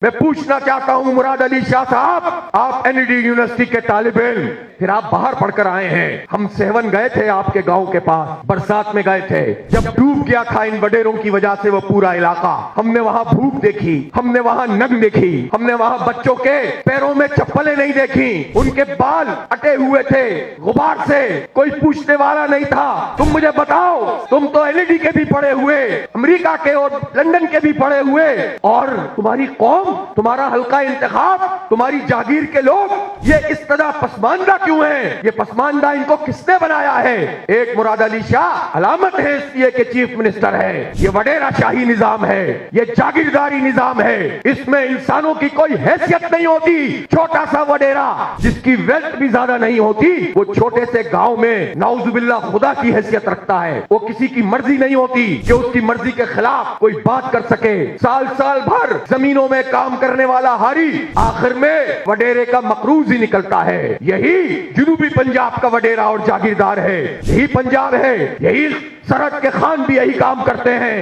मैं पूछना चाहता हूं मुराद अली शाह साहब, आप एनईडी यूनिवर्सिटी के तालिब इल्म, फिर आप बाहर पढ़कर आए हैं। हम सेवन गए थे आपके गांव के पास, बरसात में गए थे, जब डूब गया था इन वडेरों की वजह से वो पूरा इलाका। हमने वहां भूख देखी, हमने वहां नंग देखी, हमने वहां बच्चों के पैरों में चप्पलें नहीं देखी, उनके बाल अटे हुए थे गुबार से, कोई पूछने वाला नहीं था। तुम मुझे बताओ, तुम तो एनईडी के भी पढ़े हुए, अमेरिका के और लंदन के भी पढ़े हुए, और तुम्हारी कौम, तुम्हारा हल्का इंतखाब, तुम्हारी जागीर के लोग ये इस तरह पसमानदा क्यों हैं? ये पसमानदा इनको किसने बनाया है? एक मुराद अली शाह अलामत है इसलिए कि चीफ मिनिस्टर है। ये वडेरा शाही निजाम है, ये जागीरदारी निजाम है, इसमें इंसानों की कोई हैसियत नहीं होती। छोटा सा वडेरा जिसकी वेल्थ भी ज्यादा नहीं होती, वो छोटे से गांव में नाउजुबिल्ला खुदा की हैसियत रखता है। वो किसी की मर्जी नहीं होती कि उसकी मर्जी के खिलाफ कोई बात कर सके। साल साल भर जमीनों में काम करने वाला हारी आखिर में वडेरे का मकरूज ही निकलता है। यही जनूबी पंजाब का वडेरा और जागीरदार है, यही पंजाब है, यही सरहद के खान भी यही काम करते हैं।